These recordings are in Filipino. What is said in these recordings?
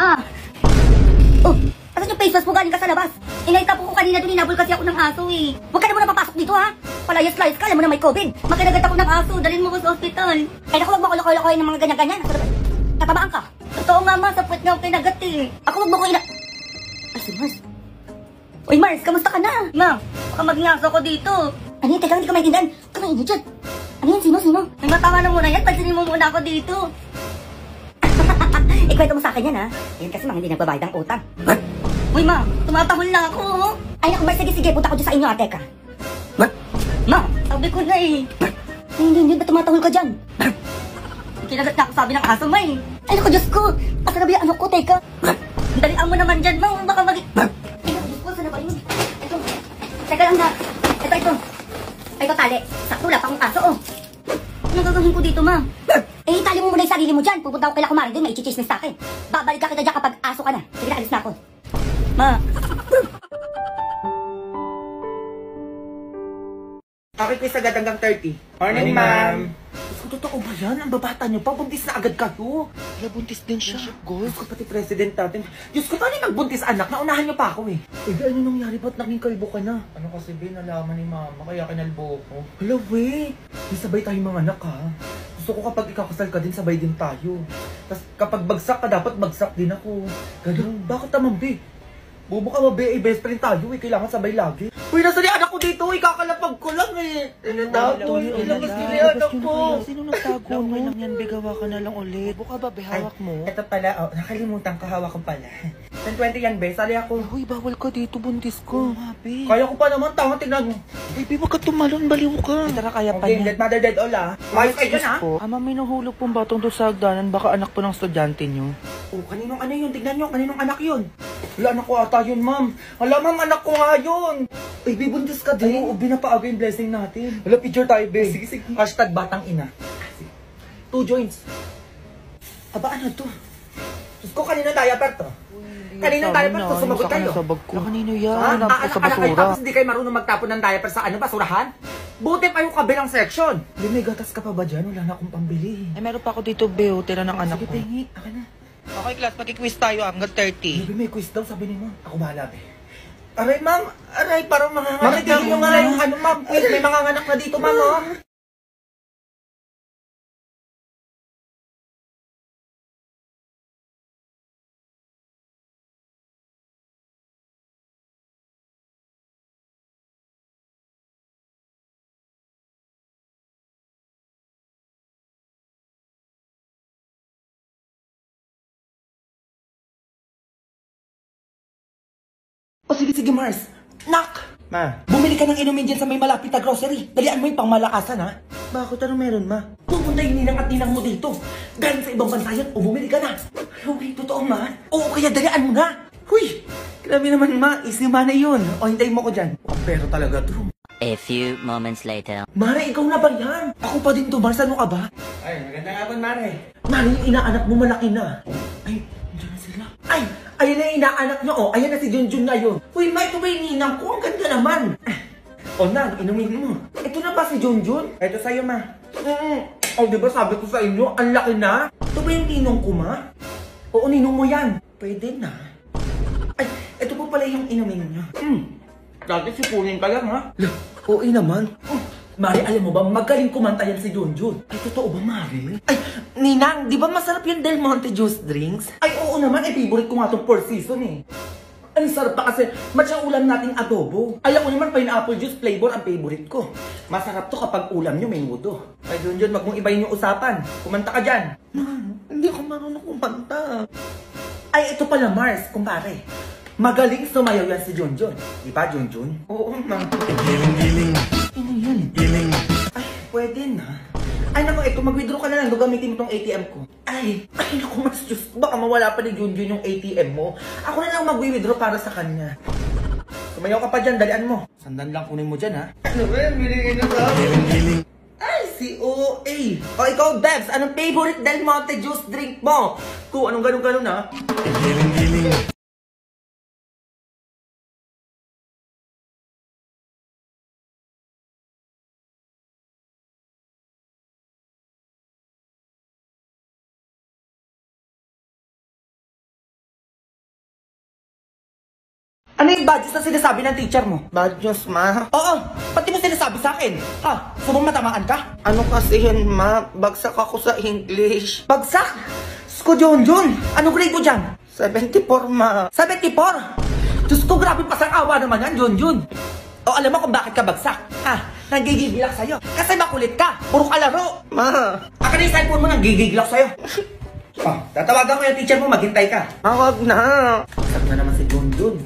Ma! Oh, asan yung face mask mo? Galing ka sa labas. Inaita po ko kanina doon, inabol kasi ako ng aso eh. Huwag ka na muna papasok dito ha. Palayas-layas ka, alam mo na may COVID. Makinagat ako ng aso, dalhin mo ko sa ospital. Ay naku, huwag mo ko lokoy-lokoy ng mga ganyan-ganyan. Tatabaan ka. Totoo nga ma, sa puwet nga ako kinagat eh. Ako huwag mo ko Ay, si Mars. Uy Mars, kamusta ka na? Ma, baka maging aso ko dito. Ano yun? Teka, hindi ka maintindihan. Huwag ka maintindihan dyan. Ano yun? Sino? Ay, matawa na muna yan. Pansinin mo muna ako dito. Ikwento mo sa akin yan ha. Yan kasi mga hindi nagbabayad ng utang. Uy ma, tumatahol na ako. Ay naku, Mars, sige, punta ko dyan sa inyo ha, teka. Ma, sabi ko na eh. Hindi, ba't tumatahol ka dyan? Kinagat na ako sabi ng aso, May. Ay naku, Diyos ko. Asa na ba yung ano ko, teka. Dalian mo naman dyan, ma. Baka Ay naku, Diyos ko, saan na ba yun? Ito. Teka lang na. Ito. Ito, tali. Sakto, wala pa akong aso, oh. Anong gagawin ko dito, ma? Eh, itali mo muna yung sarili mo dyan. Pupunta ako kay Kumari doon, may i-chismis sa akin. Babalik ka kita dyan kapag aso ka na. Sige na, alis na ako. Ma. Okay, quiz agad hanggang 30. Morning, ma'am. Totoo ba yan? Ang babata niyo pa, buntis na agad kayo. Kaya buntis din siya. Diyos ko, pati president natin. Diyos ko, paano magbuntis anak? Naunahan niyo pa ako eh. Eh, ano nangyari? Ba't naging kalbo ka na? Ano kasi, Ben, nalaman ni mama, kaya kinalbo ko. Hala, we. May sabay tayong mga anak, ha? Gusto ko kapag ikakasal ka din, sabay din tayo. Tapos kapag bagsak ka, dapat bagsak din ako. Ganun. Bakit naman, be? Bobo ka ba, be? Eh, best friend tayo eh. Kailangan sabay lagi. Uy, nasa ni anak ko dito eh. Kakalapag ko lang eh. Dato, ilabas nila yung anak ko. Sino nagtago mo? Lang yan, bigawa ka na lang ulit. Buka ba, be, hawak mo? Ito pala, oh, nakalimutan ko, hawak ko pala. 10-20 yan, be. Sali ako. Uy, bawal ka dito, buntis ko. Be. Kaya ko pa naman, tama, tignan mo. Uy, be, wag ka tumalon, baliw ka. Tara, kaya pa niya. Dead mother, dead all ah. Mayos kayo dyan ah. Ama, may nahulog pong batong doon sa hagdanan. Baka anak po ng estudyante nyo. Oh, kaninong ano yun? Tignan nyo, kaninong anak yun? Wala, anak ko ata yun, ma'am. Wala, ma'am, anak ko nga yun. Ay, be, buntis ka din. Oo, binapaaga yung blessing natin. Wala, picture tayo, be. Sige. Hashtag batang ina. 2 joints. Aba, ano to? Diyos ko, kaninong diaper to? Kaninong diaper to? Sumagot kayo. Kanino yan? Anak Sa kayo, basura. tapos hindi kayo marunong magtapon ng diaper sa ano, basurahan? Buti pa yung kabilang section. Be, may gatas ka pa ba dyan? Wala na akong pambili. Eh, meron pa ako dito, be. Tira ng anak Sige, ko. pengi. Akin na. Okay, class. Pag-quiz tayo hanggang 30. Be, may quiz daw, sabi ni ma'am. Ako bahala, be. Aray, ma'am. Aray, parang mga ma'am, tignan mo nga yung ano, ma'am. Quiz, may mga anak na dito, ma'am, oh. O sige, Mars. Nak! Ma, bumili ka ng inumin dyan sa may malapit na grocery. Dalian mo yung pangmalakasan, ha? Bakit? Ano meron, ma? Pupunta yung ninang at ninang mo dito. Galing sa ibang bansa yan, o bumili ka na. Uy, totoo, ma? Oo, kaya dalian mo na. Huy! Grabe naman, ma. Easy man na yun. O, hintayin mo ko dyan. O, pero talaga to. A few moments later. Mare, ikaw na ba yan? Ako pa din to, Mars. Ano ka ba? Ay, magandang hapon, Mare. Mare, yung inaanak mo malaki na. Ay, dyan na sila. Ay, ayan na yung inaanak niyo, oh. Ayan na si Junjun na yun. Uy, ma, ito ba yung ninang ko? Ang ganda naman. O na, inumin mo. Ito na ba si Junjun? Ito sa'yo, ma. O, diba sabi ko sa inyo, ang laki na. Ito ba yung ninong ko, ma? Oo, ninong mo yan. Pwede na. Ay, ito po pala yung inumin niyo. Dati sipunin ka lang, ha? Oo naman. Mari, alam mo ba, magaling kumanta yan si Junjun. Ay, totoo ba, Mari? Ay, Ninang, di ba masarap yung Del Monte juice drinks? Ay, oo naman, eh, favorite ko nga itong 4 season eh. Ang sarap pa kasi, match ang ulam nating adobo. Alam ko naman, pineapple juice flavor ang favorite ko. Masarap to kapag ulam nyo may mudo. Ay, Junjun, wag mong ibayin yung usapan. Kumanta ka dyan. Hindi ako marunong kumanta. Ay, ito pala, Mars, kumpare. Magaling sumayaw yan si Junjun. Di ba, Junjun? Oo, ma'am. Giling. Ano yan? Giling. Ay, pwede na. Ay, naku, ito, mag-withdraw ka na lang. Gagamitin mo tong ATM ko. Ay, naku, mas Diyos. Baka mawala pa ni Junjun yung ATM mo. Ako na lang mag-withdraw para sa kanya. Sumayaw ka pa dyan, dalian mo. Sandan lang kunin mo dyan, ha? Ano ba yan? Bilingin na sa Giling. Ay, si OA. O, ikaw, Debs, anong favorite Del Monte juice drink mo? Kung anong ganun-ganun, ha? Giling. Ano yung badges na sinasabi ng teacher mo? Badges, ma? Oo, pati mo sinasabi sa akin. Ha? Gusto mong matamaan ka? Ano kasi yun, ma? Bagsak ako sa English. Bagsak? Sko, Junjun. Anong grade mo dyan? 74, ma. 74? Diyos ko, grabe pasang-awa naman yan, Junjun. O alam mo kung bakit ka bagsak? Ha? Nagigigil ako sa'yo. Kasi makulit ka. Puro ka laro. Ma. Akin na yung cellphone mo, nagigigil ako sa'yo. Oh, tatawagan ko yung teacher mo, maghintay ka. Wag na. Saan na naman si Junjun?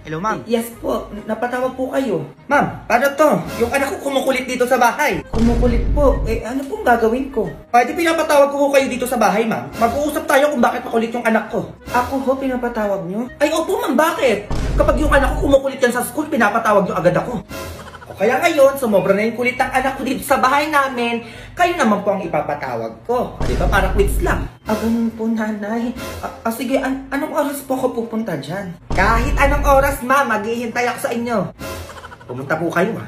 Hello, ma'am. Yes po, napatawag po kayo. Ma'am, paano to? Yung anak ko kumukulit dito sa bahay. Kumukulit po? Ano pong gagawin ko? Pwede pinapatawag ko kayo dito sa bahay, ma'am. Mag-uusap tayo kung bakit makulit yung anak ko. Ako ho, pinapatawag nyo? Ay, opo, ma'am, bakit? Kapag yung anak ko kumukulit yan sa school, pinapatawag nyo agad ako. O kaya ngayon, sumobra na yung kulit ng anak ko dito sa bahay namin, kayo naman po ang ipapatawag ko. Di ba? Parang quits lang. Ganun po, nanay. Sige, anong oras po ako pupunta dyan? Kahit anong oras, ma'am, maghihintay ako sa inyo. Pumunta po kayo, ha?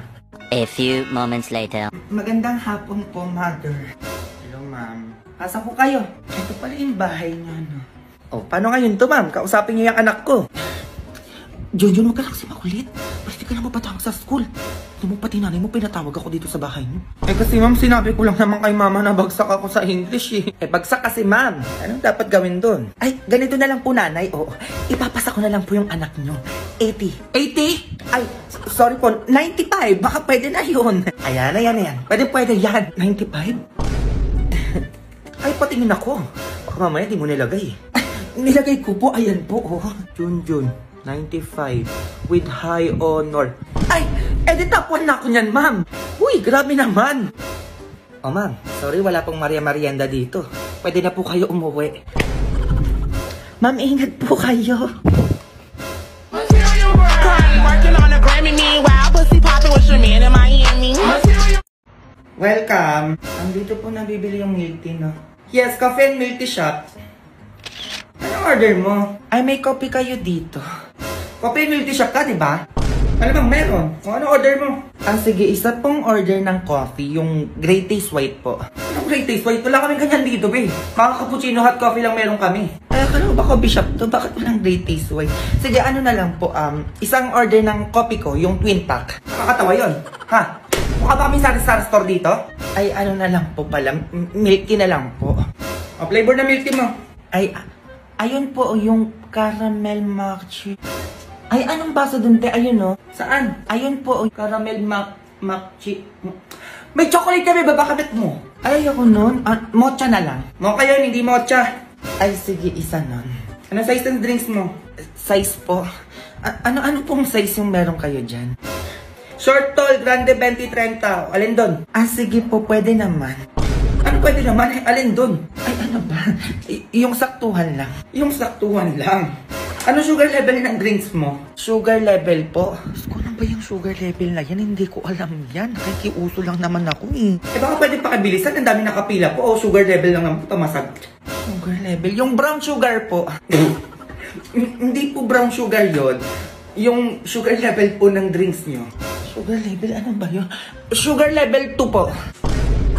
A few moments later. Magandang hapon po, mother. Hello, ma'am. Asa po kayo? Ito pala yung bahay niyo, no? Oh, paano ngayon to, ma'am? Kausapin niyo yung anak ko. Junjun, wag ka lang si makulit. Pwede ka na mapatawag sa school. Ano mo pati nanay mo, pinatawag ako dito sa bahay niyo. Kasi ma'am, sinabi ko lang naman kay mama na bagsak ako sa English bagsak kasi ma'am. Anong dapat gawin doon? Ay, ganito na lang po nanay. Oo, ipapasa ko na lang po yung anak niyo. 80. 80? Ay, sorry po, 95. Baka pwede na yun. Ayan. Pwede yan. 95? Ay, patingin ako. Baka mamaya di mo nilagay. Ay, nilagay ko po. Ayan po, Junjun. 95 with high honor. Ay, edi top 1 na ako niyan, ma'am. Uy, grabe naman. Oh, ma'am, sorry, wala pong Maria Marienda dito. Pwede na po kayo umuwi. Ma'am, ingat po kayo. Welcome. Andito po nabibili yung milk tea, no? Yes, coffee and milk tea shop. Anong order mo? Ay, may coffee kayo dito. Coffee and milk tea shop ka, di ba? Ano bang meron? O ano order mo? Sige, isa pong order ng coffee, yung Great Taste White po. Anong Great Taste White? Wala kaming ganyan dito, be. Mga cappuccino hot coffee lang meron kami. Ay, akala ko ba coffee shop to? Bakit walang Great Taste White? Sige, ano na lang po, isang order ng coffee ko, yung twin pack. Nakakatawa yun. Ha? Mukha ba kami sari-sari store dito? Ay, ano na lang po pala, milk tea na lang po. O, flavor na milk tea mo. Ay, ayun po, yung caramel macchi. Ay, anong baso dun, te? Ayun, no? Saan? Ayun po, caramel macchi. May chocolate kami, babakabit mo. Ay, ako nun. Mocha na lang. Mocha yun, hindi mocha. Ay, sige, isa nun. Anong size ng drinks mo? Size po. Ano pong size yung meron kayo dyan? Short, tall, grande, 20, 30. Alin dun? Sige po, pwede naman. Ano pwede naman? Alin dun? Ay, ano ba? Yung saktuhan lang. Yung saktuhan lang. Ano sugar level ng drinks mo? Sugar level po? Ko lang ba yung sugar level na yan? Hindi ko alam yan. Nakikiuso lang naman ako baka pwede pakibilisan. Ang dami nakapila po. Sugar level lang naman pamasag. Sugar level? Yung brown sugar po. Hindi po brown sugar yon. Yung sugar level po ng drinks nyo. Sugar level? Ano ba yun? Sugar level 2 po.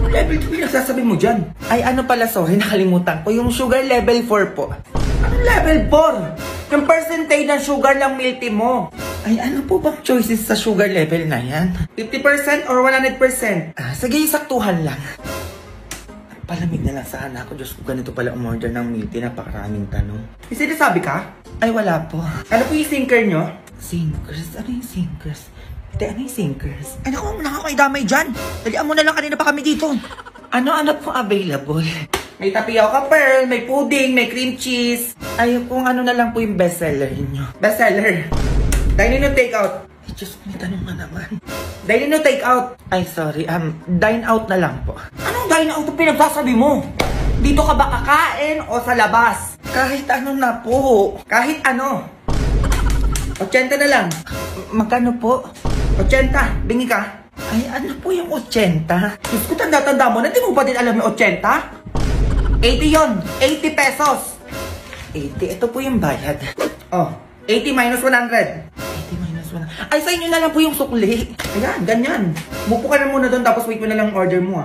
Level 2 yung nagsasabi mo dyan? Ay, ano pala, sorry, nakalimutan ko. Yung sugar level 4 po. Ano level 4? Yung percentage ng sugar ng milk tea mo. Ay, ano po bang choices sa sugar level na yan? 50% or 100%? Sige, saktuhan lang. Palamig na lang sana ako. Diyos ko, ganito pala umorder ng milk tea. Napakaraming tanong. May sinasabi ka? Ay, wala po. Ano po yung sinker nyo? Sinkers? Ano yung sinkers? Ano yung sinkers? Ay, naku, nakakaidamay dyan. Dalian mo na lang, kanina pa kami dito. Ano po available? May tapioca pearl, may pudding, may cream cheese. Ay, kung ano na lang po yung bestseller niyo. Bestseller. Dine in o take out? Ay, Diyos, may tanong na naman. Dine in o take out? Ay, sorry. Dine out na lang po. Anong dine out ang pinagsasabi mo? Dito ka ba kakain o sa labas? Kahit ano na po. Kahit ano. 80 na lang. Magkano po? 80. Bingi ka? Ay, ano po yung 80? Diyos ko, tanda-tanda mo na. Di mo pa din alam yung 80? 80 yon, 80 pesos. 80, ito po yung bayad. Oh, 80 minus 100. 80 minus 100. Ay, sa inyo na lang po yung sukli. Ayan, ganyan. Mupo ka na muna doon, tapos wait mo na lang order mo,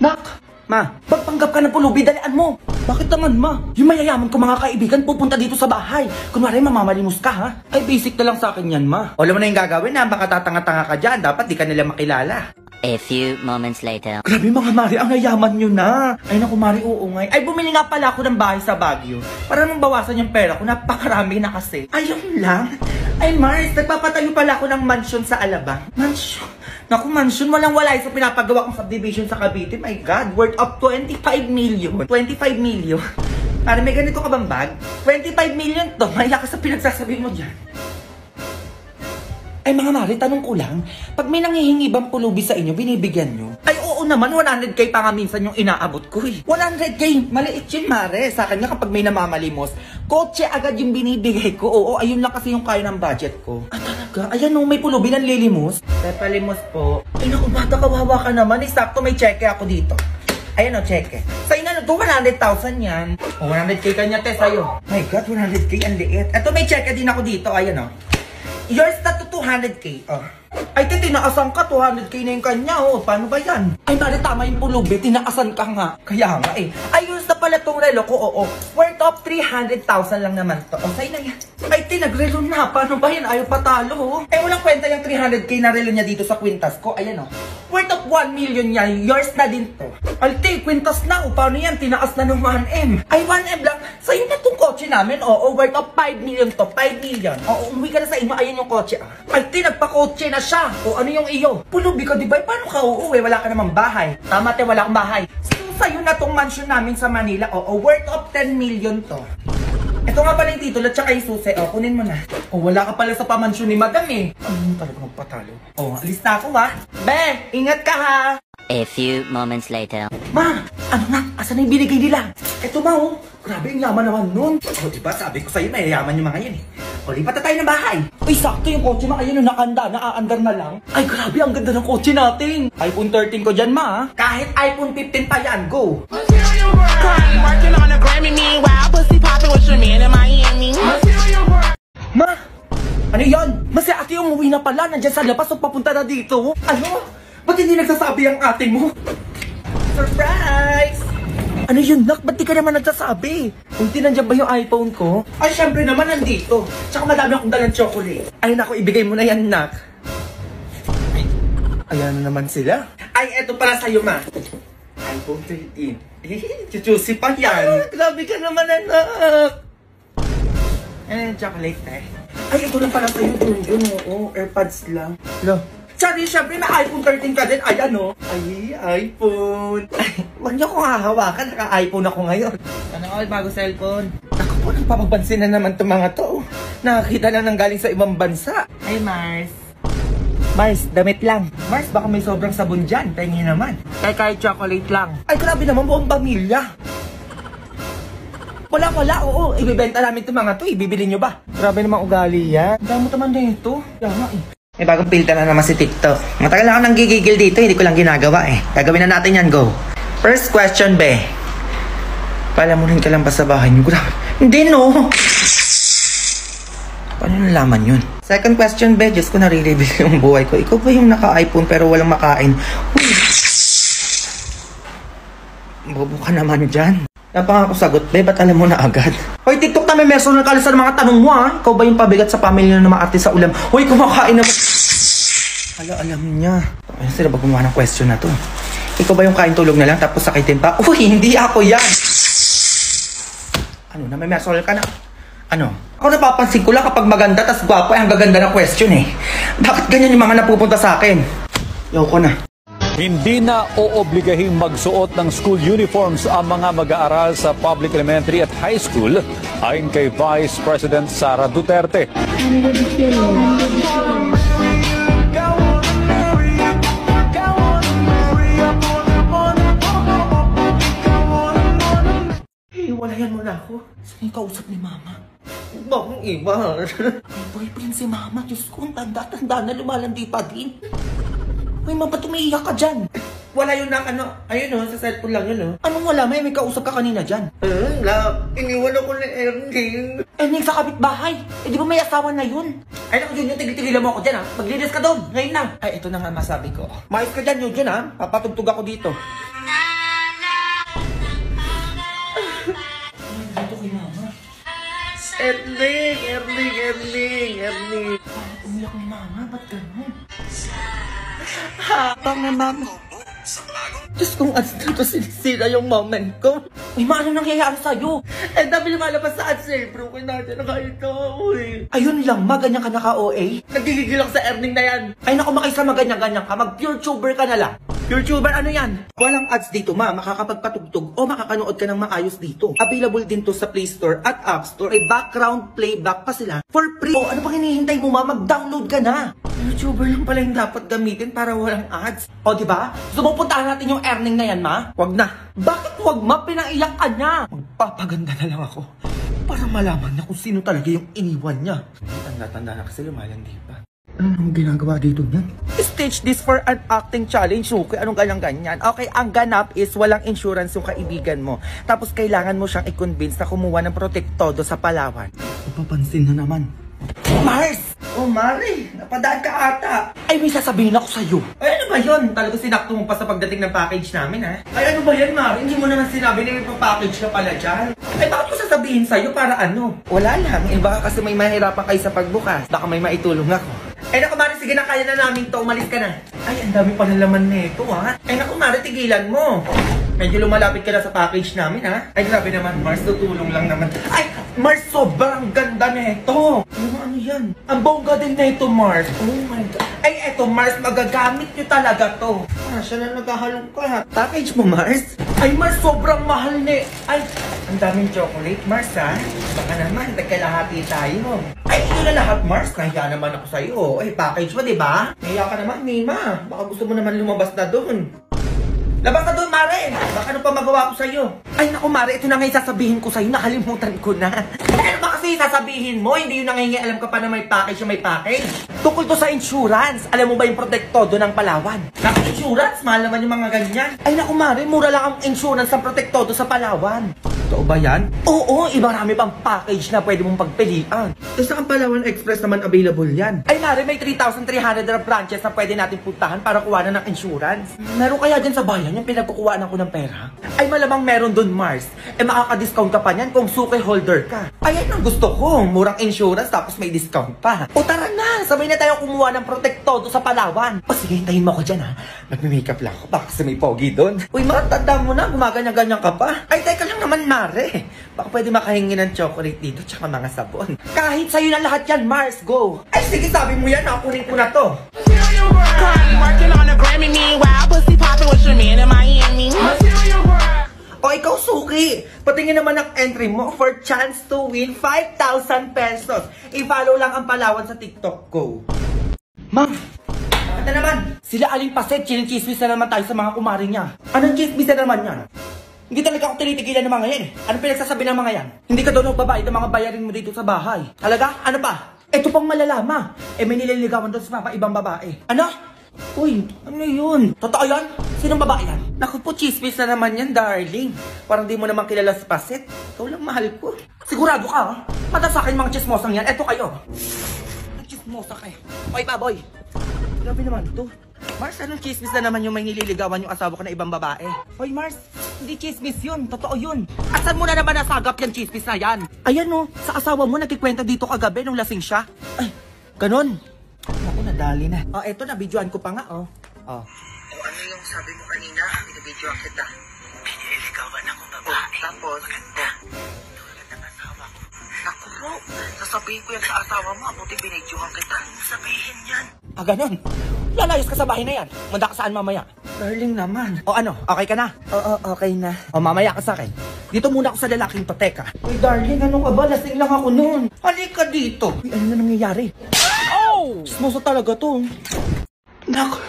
Nak, ma, pagpanggap ka ng pulubi, dalian mo. Bakit naman, ma? Yung mayayaman ko mga kaibigan pupunta dito sa bahay. Kunwari, mamamalimos ka, ha? Ay, basic na lang sa akin yan, ma. Alam mo na yung gagawin, ha? Baka tatanga-tanga ka dyan. Dapat di ka nila makilala. A few moments later. Grabe mga Mari, ang yayaman nyo na. Ay naku Mari, oo nga. Ay bumili nga pala ako ng bahay sa Baguio. Para nang bawasan yung pera ko, napakarami na kasi. Ayun lang. Ay Mars, nagpapatayo pala ako ng mansion sa Alabang. Mansion? Naku, mansion, walang-wala sa pinapagawa kong subdivision sa Cavite. My God, worth of 25 million. 25 million. Para may ganito ka bang bag? 25 million to. Maya ka sa pinagsasabi mo dyan. Ay mga Mari, tanong ko lang, pag may nanghihingi bang pulubi sa inyo, binibigyan nyo? Ay oo naman, 100k pa nga minsan yung inaabot ko eh. 100k, maliit yun Mare. Sa kanya kapag may namamalimos, kotse agad yung binibigay ko. Oo, ayun lang kasi yung kaya ng budget ko. Ah talaga? Ayan o, may pulubi ng lilimos. Palimos po. Ay naku, bata kawawa ka naman. Sakto may cheque ako dito. Ayan o, cheque. Sa ina, 100,000 yan. O, 100k kanya te sa'yo. My God, 100k ang liit. Eto may cheque din ako dito, ayan o. Yours na to 200k. Oh. Ay, tinaasan ka. 200k na yung kanya. Oh. Paano ba yan? Ay, Mari, tama yung pulubi. Tinaasan ka nga. Kaya nga eh. Ay, yours na pala tong relo ko. Oo. Worth of 300,000 lang naman to. O, sa'yo na yan. Ay, nagrelo na. Paano ba yan? Ayaw patalo. Oh. Eh, walang kwenta yung 300k na relo niya dito sa kwintas ko. Ayan, oh. Worth of 1 million niya. Yours na din to. Ay, kwintas na. O, paano yan? Tinaas na ng 1M. Ay, 1M lang. Sa'yo na tong kotse namin. Oo, worth of 5 million to. 5 million. Oo, umuwi ka na sa inyo. Ayan yung kotse. Ay, nagpa-kotse na siya. O, ano yung iyo? Pulubi ka, di ba? Paano ka uuwi? Wala ka namang bahay. Tama, te, wala kang bahay. So, sa'yo na tong mansion namin sa Manila. Oo, worth of 10 million to. Ito nga pala yung titulo at saka yung susi. O, kunin mo na. O, wala ka pala sa pamansyon ni Madam eh. Ano talaga magpatalo? O, alis na ako ha. Be, ingat ka ha. A few moments later. Ma, ano na? Asan na yung binigay nila? Ito ma, oh. Grabe, ang yaman naman nun. O, diba? Sabi ko sa'yo, may yaman yung mga yan eh. O, lipat na tayo ng bahay. Uy, sakto yung kotse ma. Ayun, nakanda, naaandar na lang. Ay, grabe, ang ganda ng kotse natin. iPhone 13 ko dyan, ma. Kahit iPhone 15 pa yan, go. Working on a Grammy, meanwhile, pussy popping with your man in Miami. Ma, ano yan? Mas si ate umuwi na pala. Nandiyan sa labas o papunta na dito. Ano? Ba't hindi nagsasabi ang ate mo? Surprise! Ano yun, Nak? Ba't di ka naman nagsasabi? Kung nandiyan ba yung iPhone ko? Ay, syempre naman nandito. Tsaka madami akong dalang chocolate. Ay, naku, ibigay mo na yan, Nak. Ay, ayan na naman sila. Ay, eto para sa'yo, ma. iPhone 13. Chuchusi pa yan. Grabe ka naman, anak. Chocolate eh. Ay, ito lang pala sa'yo, yun, oo. AirPods lang. Lo. Sorry, syempre may iPhone 13 ka din. Ayan o. Ay, iPhone. Ay, huwag niyo akong hahawakan. Naka-iPhone ako ngayon. Ano all, bago cellphone. Ako po, nagpapagpansin na naman itong mga to. Nakakita lang ng galing sa ibang bansa. Ay, Mars. Mars, damit lang. Mars, baka may sobrang sabon dyan. Pengi naman. Kahit chocolate lang. Ay, grabe naman, buong pamilya. Wala, oo. Ibibenta namin itong mga to. Ibibili nyo ba? Grabe naman ugali yan. Dami mo naman na ito. Yama eh. May bagong filter na naman si TikTok. Matagal na ako nang gigigil dito, hindi ko lang ginagawa eh. Gagawin na natin yan, go. First question, be. Palamunin ka lang ba sa bahay niyo? Hindi, no. Paano nalaman yun? Second question, be. Diyos ko, nare-reveal yung buhay ko. Ikaw ba yung naka-iPhone pero walang makain? Uy. Bobo ka naman dyan. Napangako sagot, be. Ba't alam mo na agad? Hoy, TikTok na may personal ka sa mga tanong mo, ha? Ikaw ba yung pabigat sa pamilya na maarte sa ulam? Hoy, kumakain na mo. Hala, alam niya. Ano sila ba gumawa ng question na to? Ikaw ba yung kain tulog na lang tapos sakitin pa? Uy, hindi ako yan! Ano, na may personal ka na? Ano? Ako napapansin ko lang kapag maganda tas gwapo ay ang gaganda ng question eh. Bakit ganyan yung mga napupunta sa akin? Yoko na. Hindi na oobligahing magsuot ng school uniforms ang mga mag-aaral sa public elementary at high school ayon kay Vice President Sara Duterte. Hiwalayan mo na ako. Saan yung kausap ni Mama? Bakong iba? May boyfriend si Mama. Diyos ko, ang tanda-tanda na lumalandi pa din. Uy, Ma, ba't umiiyak ka dyan? Wala yun lang, ano? Ayun o, sa cellphone lang yun o. Anong wala? May kausap ka kanina dyan. Iniwan ako ni Ernie. Ernie sa kapitbahay. Eh, di ba may asawa na yun? Ay, naku, Jun, tigil-tigilan mo ako dyan, ha? Maglinis ka doon. Ngayon na. Ay, ito na nga masabi ko. Mayos ka dyan, Jun, ha? Papatugtog ako dito. Erling. Umiyak ni mama, ba't ganun? Tama, ma'am. Diyos kong ads dito sinisira yung moment ko. Uy, ma, ano nangyayari sa'yo? Eh, dami lumalabas sa ads eh. Broken natin na kayo to, uy. Ayun lang, ma, ganyan ka naka-OA? Nagigigil ako sa earning na yan. Ay, naku, makisa maganyan-ganyan ka. Mag-pure tuber ka na lang. Pure tuber, ano yan? Walang ads dito, ma. Makakapagpatugtog o makakanood ka ng maayos dito. Available din to sa Play Store at App Store. Ay, background playback pa sila. For free. O, ano bang hinihintay mo, ma? Mag-download ka na. YouTuber lang pala yung dapat gamitin para walang ads. O, diba? Gusto mo puntahan natin yung earning na yan, ma? Wag na. Bakit wag, ma? Pinaiyak ka niya. Magpapaganda na lang ako para malaman niya kung sino talaga yung iniwan niya. Tanda-tanda na kasi lumalandi pa. Ano nang ginagawa dito niyan? Stage this for an acting challenge, okay? Anong ganyan? Okay, ang ganap is walang insurance yung kaibigan mo. Tapos kailangan mo siyang i-convince na kumuha ng protektodo sa Palawan. Papansin na naman. Mars! Oh, Mari! Napadaan ka ata! Ay, may sasabihin ako sa'yo. Ay, ano ba yun? Talaga sinakto mo pa sa pagdating ng package namin, ha? Ay, ano ba yan, Mari? Hindi mo naman sinabi na may package ka pala dyan. Ay, bakit mo sasabihin sa'yo para ano? Wala lang. Eh, baka kasi may mahirapan kayo sa pagbukas. Baka may maitulong ako. Ay, naku, Mari, sige na, kaya na namin to. Umalis ka na. Ay, ang dami pa na laman nito, ha? Ay, naku, Mari, tigilan mo. Medyo lumalapit ka na sa package namin, ha? Ay, grabe naman, Mars. Tutulong lang naman. Ay, Mars, sobrang ganda nito. Ano yan? Ang bongga din nito, Mars. Oh my God. Ay, eto, Mars, magagamit nyo talaga to. Ah, siya na naghahalong ka, ha? Package mo, Mars? Ay, Mars, sobrang mahal ni. Ay, ang daming chocolate, Mars, ha? Baka naman, nagkalahati tayo. Ay, ito na lahat, Mars. Kaya naman ako sa'yo. Ay, package mo, diba? Naiya ka naman, Nima. Baka gusto mo naman lumabas na doon. Labas ka doon, Mare! Baka ano pa magawa ko sa'yo? Ay, naku, Mare, ito na nga yung sasabihin ko sa'yo. Nakalimutan ko na. Ano ba kasi sasabihin mo? Hindi yun nangingialam ka pa na may package yung may package. Tungkol to sa insurance. Alam mo ba yung protektodo ng Palawan? Naka-insurance? Mahal naman yung mga ganyan. Ay, naku, Mare, mura lang ang insurance ng protektodo sa Palawan. Totoo ba yan? Oo, marami pang package na pwede mong pagpilian. Tapos ang Palawan Express naman available yan. Ay, Mare, may 3,300 na branches na pwede natin puntahan para kuha na ng insurance. Meron kaya dyan sa bayan yung pinagkukuhaan ko ng pera? Ay, malamang meron dun, Mars. Eh, makaka-discount ka pa niyan kung suki holder ka. Ay, yan ang gusto ko. Murang insurance tapos may discount pa. O tara na, sabay na tayo kumuha ng protektodo sa Palawan. O sige, hintayin mo ako dyan, ha. Nagme-makeup lang ako. Baka kasi may pogi dun. Uy, matanda mo na. Gumaganyan-ganyan ka pa. Ay, teka lang naman, Mare. Baka pwede makahingi ng chocolate dito tsaka mga sabon. Kahit sa'yo na lahat yan, Mars. Go. Ay, sige, sabi mo yan. Nakunin ko na to. Currently working on a Grammy, meanwhile, pussy popping with your man in Miami. O ikaw, Suki, patingin naman ang entry mo for chance to win 5,000 pesos. I-follow lang ang Palawan sa TikTok ko. Ma'am, bakit na naman? Sila Aling Paset, chinichismis na naman tayo sa mga kumari niya. Anong chismis na naman yan? Hindi talaga ako tinitigilan ng mga yan eh. Anong pinagsasabi ng mga yan? Hindi ka daw nagbabayad ng mga bayarin mo dito sa bahay. Talaga? Ano pa? Ito pang malalama. Eh, may nililigawan doon sa mga ibang babae. Ano? Uy, ano yun? Totoo yan? Sinong babae yan? Naku po, chismis na naman yan, darling. Parang di mo naman kilala si Paset. Ikaw lang mahal ko. Sigurado ka, ha? Mata sa akin mga chismosang yan. Eto kayo. Chismosa kayo. Oy, baboy. Grabe naman ito. Mars, anong chismis na naman yung may nililigawan yung asawa ko na ibang babae? Hoy, Mars, hindi chismis yun. Totoo yun. Asan mo na naman nasagap yung chismis na yan? Ayan no, sa asawa mo nagkikwenta dito kagabi nung lasing siya. Ay, ganun. Ako, nadali na. Oh, eto na, videoan ko pa nga, oh. Oh. Ano yung sabi mo kanina? Binibidyoan kita. Piniligawan akong babae. Tapos? Maganda. Maganda nga asawa ko. Ako bro, sasabihin ko yan sa asawa mo. Abuti binidyoan kita. Sabihin yan. Ah, ganun. Lalayas ka sa bahay na yan. Manda ka saan mamaya? Darling naman. O ano, okay ka na? Oo, okay na. O mamaya ka sa akin. Dito muna ako sa lalaking to, teka. Uy, darling, ano ka ba? Lasing lang ako noon. Halika dito. Uy, ano na nangyayari? Oh! Smoso talaga to. Nak,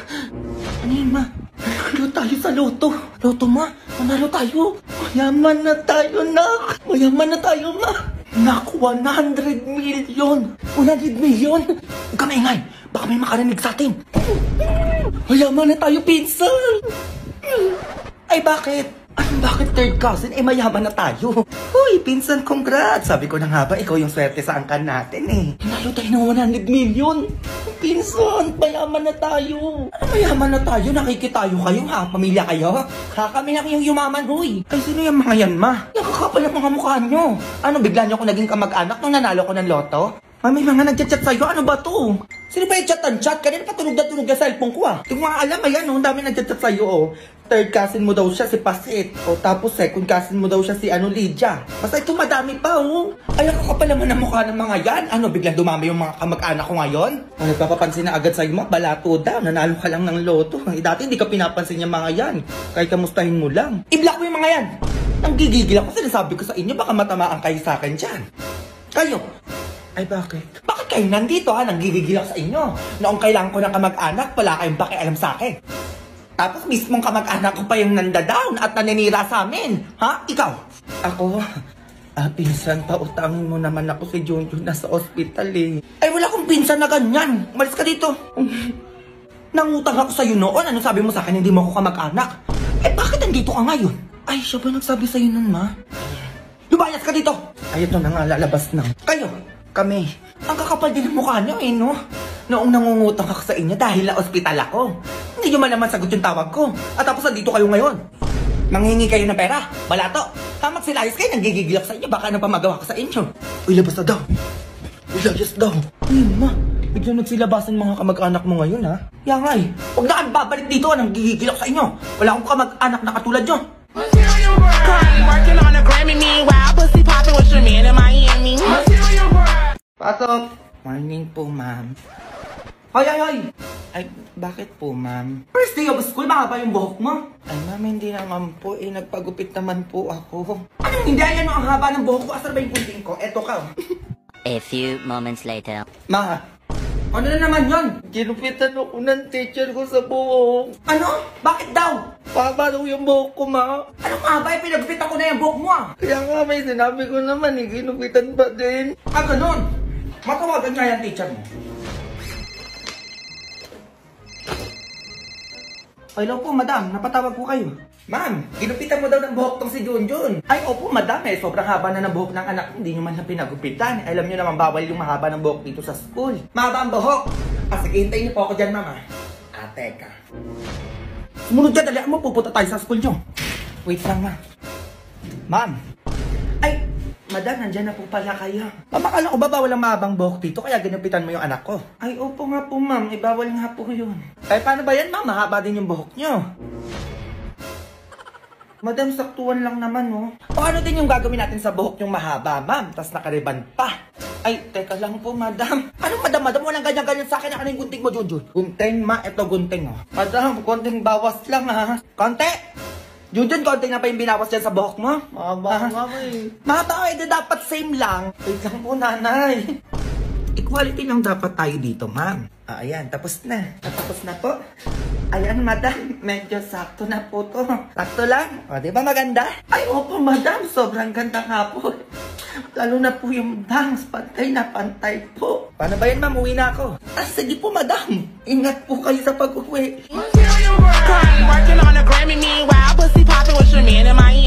Nima, nanalo tayo sa loto. Loto, ma. Nanalo tayo. Mayaman na tayo, nak. Mayaman na tayo, ma. Nak, 100 million. 100 million? Huwag ka maingay. Baka may makarinig sa atin. Mayaman na tayo, pinsan. Ay, bakit? Bakit third cousin? Eh, mayaman na tayo. Uy, pinsan, congrats. Sabi ko na nga ba, ikaw yung swerte sa angkan natin eh. Nanalo tayo ng 100 million. Pinsan, mayaman na tayo. Ano mayaman na tayo? Nakikitayo kayo ha? Pamilya kayo? Ha? Kami na kayong yumaman, huy. Ay, sino yung mga yan, ma? kakapal ang mga mukha nyo. Ano, bigla nyo ako naging kamag-anak nung nanalo ko ng loto? May mga nag-chat sa'yo. Ano ba to? Sino ba yung chat? Kanina pa tunog na tunog yung cellphone ko ah. Hindi ko nga alam, ayan oh, ang dami nag-chat sa'yo oh. Third cousin mo daw siya si Pasit. O tapos second cousin mo daw siya si Lydia. Basta ito madami pa oh. Ay, kakapal naman ang mukha ng mga yan. Ano, biglang dumami yung mga kamag-anak ko ngayon? O, nagpapapansin na agad sa'yo mga balato daw. Nanalo ka lang ng loto. Dati hindi ka pinapansin yung mga yan. Kahit kamustahin mo lang. I-block mo yung mga yan. Ang gigigil ako, sinasabi ko sa inyo, baka matamaan kayo sa akin dyan. Kayo. Ay, bakit? Bakit kayo nandito ha? Nanggigigil ako sa inyo. Noong kailangan ko ng kamag-anak, wala kayong pakialam sa akin. Tapos mismong kamag-anak ko pa yung nandadown at naninira sa amin. Ha? Ikaw? Ako? Pinsan, pautangin mo naman ako si Junjun nasa ospital eh. Ay, wala akong pinsan na ganyan. Umalis ka dito. Nangutang ako sa'yo noon. Ano sabi mo sa akin? Hindi mo ako kamag-anak. Eh, bakit nandito ka ngayon? Ay, siya ba nagsabi sa'yo nun, ma? Lumayas ka dito! Ay, ito na nga, lalabas na. Kayo, kami. Ang kakapal din ng mukha nyo eh, no? Noong nangungutang ako sa inyo dahil na ospital ako. Hindi nyo man naman sagot yung tawag ko. At tapos nandito kayo ngayon. Manghingi kayo ng pera. Balato. Tamat sila ayos kayo, nanggigigil ako sa inyo. Baka ano pa magawa ko sa inyo. Uy, labas na daw. Uy, labas daw. Uy, ma. Biglang nagsilabasan mga kamag-anak mo ngayon, ha? Kaya nga eh. Huwag na kayo babalik dito. Nanggigigil ako sa inyo. Wala akong kamag-anak na katulad nyo. Working on a Grammy, meanwhile, pussy popping with your man in Miami. Pasok. Morning po, ma'am. Ay. Ay, bakit po, ma'am? First day of school, mahaba yung buhok mo. Ay, ma'am, hindi naman po. Nagpagupit naman po ako. Anong hindi? Ano ang haba ng buhok ko? Asar ba yung kunting ko? Eto ka. A few moments later. Ma, ano na naman yun? Ginupitan ako ng teacher ko sa buhok. Ano? Bakit daw? Papa daw yung buhok ko, ma. Anong haba? Pinagupitan ko na yung buhok mo ah. Kaya nga may sinabi ko naman ginupitan pa din. Ah, ganun? Matawagan nga yung teacher mo. Hello po, madam. Napatawag po kayo. Ma'am, ginupitan mo daw ng buhok tong si Junjun. Ay, opo, madam. Sobrang haba na ng buhok ng anak ko. Hindi nyo man lang pinagupitan. Alam nyo naman, bawal yung mahaba ng buhok dito sa school. Mahaba ang buhok. Sige, hintayin niyo po ako dyan, mama. Teka. Sumunod dyan, dalihan mo. Pupunta tayo sa school nyo. Wait lang, ma. Ma'am. Ay, madam, nandyan na po pala kayo. Ma'am, akala ko ba bawal ang mahabang buhok dito? Kaya ginupitan mo yung anak ko. Ay, opo nga po, ma'am. Bawal nga po yun. Ay, paano ba yan, ma'am? Mahaba din yung buhok nyo. Madam, saktuan lang naman, no? O ano din yung gagawin natin sa buhok yung mahaba, ma'am? Tas nakariban pa. Ay, teka lang po, madam. Anong madam? Walang ganyan-ganyan sa akin. Ano yung gunting mo, Junjun? Gunting, ma. Ito, gunting, oh. Madam, konting bawas lang, ha? Konti! Junjun, konting na pa yung binawas dyan sa buhok mo? Mahaba, mahaba, dapat same lang. Wait lang po, nanay. Equality lang dapat tayo dito, ma'am. Ayan, tapos na. Tapos na po. Ayan, madam. Medyo sakto na po to. Sakto lang. O, di ba maganda? Ay, opo, madam. Sobrang ganda nga po. Lalo na po yung bangs. Pantay na pantay po. Paano ba yan, ma'am? Uwi na ako. Sige po, madam. Ingat po kayo sa pag-uwi. Working on a Grammy, meanwhile, pussy popping with your man in Miami.